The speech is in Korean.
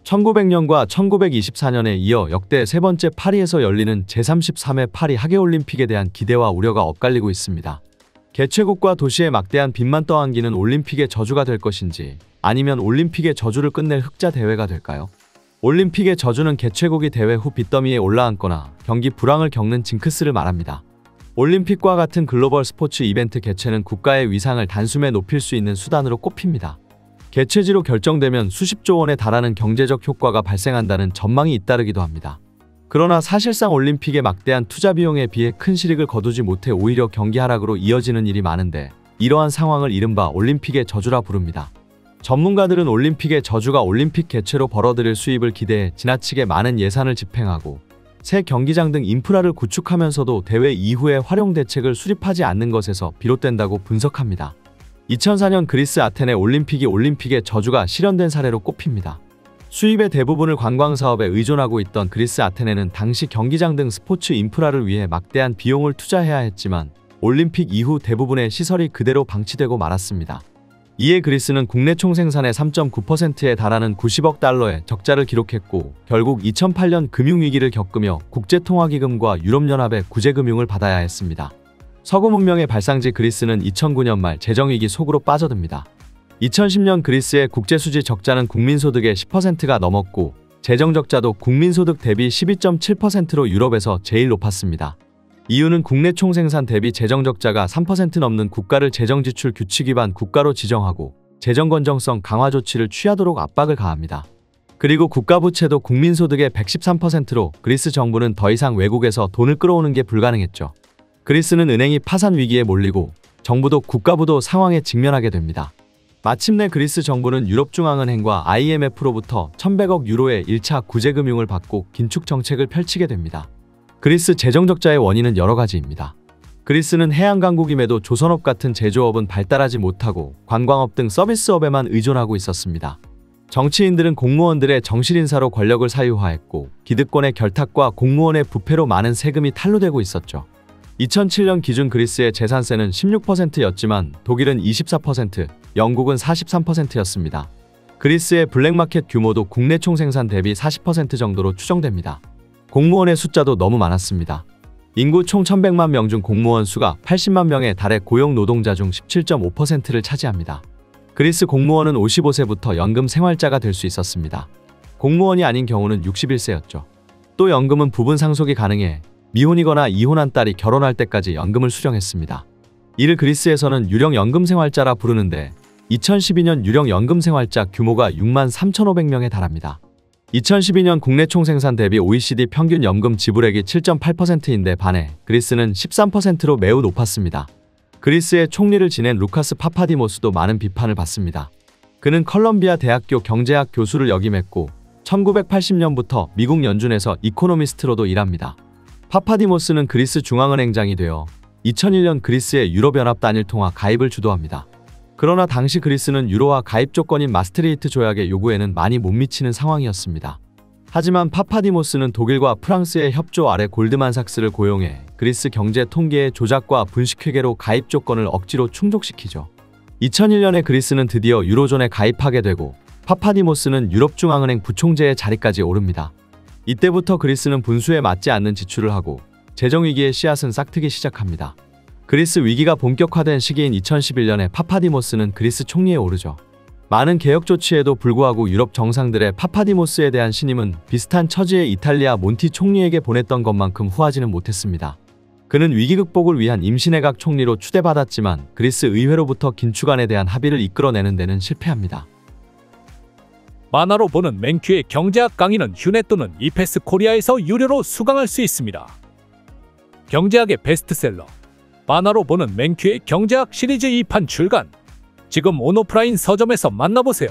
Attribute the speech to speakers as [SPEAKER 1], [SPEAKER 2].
[SPEAKER 1] 1900년과 1924년에 이어 역대 세 번째 파리에서 열리는 제33회 파리 하계올림픽에 대한 기대와 우려가 엇갈리고 있습니다. 개최국과 도시의 막대한 빚만 떠안기는 올림픽의 저주가 될 것인지, 아니면 올림픽의 저주를 끝낼 흑자 대회가 될까요? 올림픽의 저주는 개최국이 대회 후 빚더미에 올라앉거나 경기 불황을 겪는 징크스를 말합니다. 올림픽과 같은 글로벌 스포츠 이벤트 개최는 국가의 위상을 단숨에 높일 수 있는 수단으로 꼽힙니다. 개최지로 결정되면 수십조 원에 달하는 경제적 효과가 발생한다는 전망이 잇따르기도 합니다. 그러나 사실상 올림픽의 막대한 투자 비용에 비해 큰 실익을 거두지 못해 오히려 경기 하락으로 이어지는 일이 많은데, 이러한 상황을 이른바 올림픽의 저주라 부릅니다. 전문가들은 올림픽의 저주가 올림픽 개최로 벌어들일 수입을 기대해 지나치게 많은 예산을 집행하고 새 경기장 등 인프라를 구축하면서도 대회 이후에 활용 대책을 수립하지 않는 것에서 비롯된다고 분석합니다. 2004년 그리스 아테네 올림픽이 올림픽의 저주가 실현된 사례로 꼽힙니다. 수입의 대부분을 관광사업에 의존하고 있던 그리스 아테네는 당시 경기장 등 스포츠 인프라를 위해 막대한 비용을 투자해야 했지만 올림픽 이후 대부분의 시설이 그대로 방치되고 말았습니다. 이에 그리스는 국내 총생산의 3.9%에 달하는 90억 달러의 적자를 기록했고, 결국 2008년 금융위기를 겪으며 국제통화기금과 유럽연합의 구제금융을 받아야 했습니다. 서구 문명의 발상지 그리스는 2009년 말 재정위기 속으로 빠져듭니다. 2010년 그리스의 국제수지 적자는 국민소득의 10%가 넘었고, 재정적자도 국민소득 대비 12.7%로 유럽에서 제일 높았습니다. 이유는 국내 총생산 대비 재정적자가 3% 넘는 국가를 재정지출 규칙 위반 국가로 지정하고 재정건정성 강화 조치를 취하도록 압박을 가합니다. 그리고 국가부채도 국민소득의 113%로 그리스 정부는 더 이상 외국에서 돈을 끌어오는 게 불가능했죠. 그리스는 은행이 파산 위기에 몰리고 정부도 국가부도 상황에 직면하게 됩니다. 마침내 그리스 정부는 유럽중앙은행과 IMF로부터 1100억 유로의 1차 구제금융을 받고 긴축 정책을 펼치게 됩니다. 그리스 재정적자의 원인은 여러 가지입니다. 그리스는 해양강국임에도 조선업 같은 제조업은 발달하지 못하고 관광업 등 서비스업에만 의존하고 있었습니다. 정치인들은 공무원들의 정실인사로 권력을 사유화했고, 기득권의 결탁과 공무원의 부패로 많은 세금이 탈루되고 있었죠. 2007년 기준 그리스의 재산세는 16%였지만 독일은 24%, 영국은 43%였습니다. 그리스의 블랙마켓 규모도 국내 총생산 대비 40% 정도로 추정됩니다. 공무원의 숫자도 너무 많았습니다. 인구 총 1100만 명 중 공무원 수가 80만 명에 달해 고용 노동자 중 17.5%를 차지합니다. 그리스 공무원은 55세부터 연금 생활자가 될 수 있었습니다. 공무원이 아닌 경우는 61세였죠. 또 연금은 부분 상속이 가능해 미혼이거나 이혼한 딸이 결혼할 때까지 연금을 수령했습니다. 이를 그리스에서는 유령 연금 생활자라 부르는데, 2012년 유령 연금 생활자 규모가 6만 3,500명에 달합니다. 2012년 국내 총생산 대비 OECD 평균 연금 지불액이 7.8%인데 반해 그리스는 13%로 매우 높았습니다. 그리스의 총리를 지낸 루카스 파파디모스도 많은 비판을 받습니다. 그는 컬럼비아 대학교 경제학 교수를 역임했고 1980년부터 미국 연준에서 이코노미스트로도 일합니다. 파파디모스는 그리스 중앙은행장이 되어 2001년 그리스의 유럽연합 단일통화 가입을 주도합니다. 그러나 당시 그리스는 유로화 가입 조건인 마스트리히트 조약의 요구에는 많이 못 미치는 상황이었습니다. 하지만 파파디모스는 독일과 프랑스의 협조 아래 골드만삭스를 고용해 그리스 경제 통계의 조작과 분식회계로 가입 조건을 억지로 충족시키죠. 2001년에 그리스는 드디어 유로존에 가입하게 되고 파파디모스는 유럽중앙은행 부총재의 자리까지 오릅니다. 이때부터 그리스는 분수에 맞지 않는 지출을 하고 재정위기의 씨앗은 싹트기 시작합니다. 그리스 위기가 본격화된 시기인 2011년에 파파디모스는 그리스 총리에 오르죠. 많은 개혁 조치에도 불구하고 유럽 정상들의 파파디모스에 대한 신임은 비슷한 처지의 이탈리아 몬티 총리에게 보냈던 것만큼 후하지는 못했습니다. 그는 위기 극복을 위한 임시내각 총리로 추대받았지만 그리스 의회로부터 긴축안에 대한 합의를 이끌어내는 데는 실패합니다.
[SPEAKER 2] 만화로 보는 맹큐의 경제학 강의는 휴넷 또는 이패스 코리아에서 유료로 수강할 수 있습니다. 경제학의 베스트셀러 만화로 보는 맹큐의 경제학 시리즈 2판 출간. 지금 온오프라인 서점에서 만나보세요.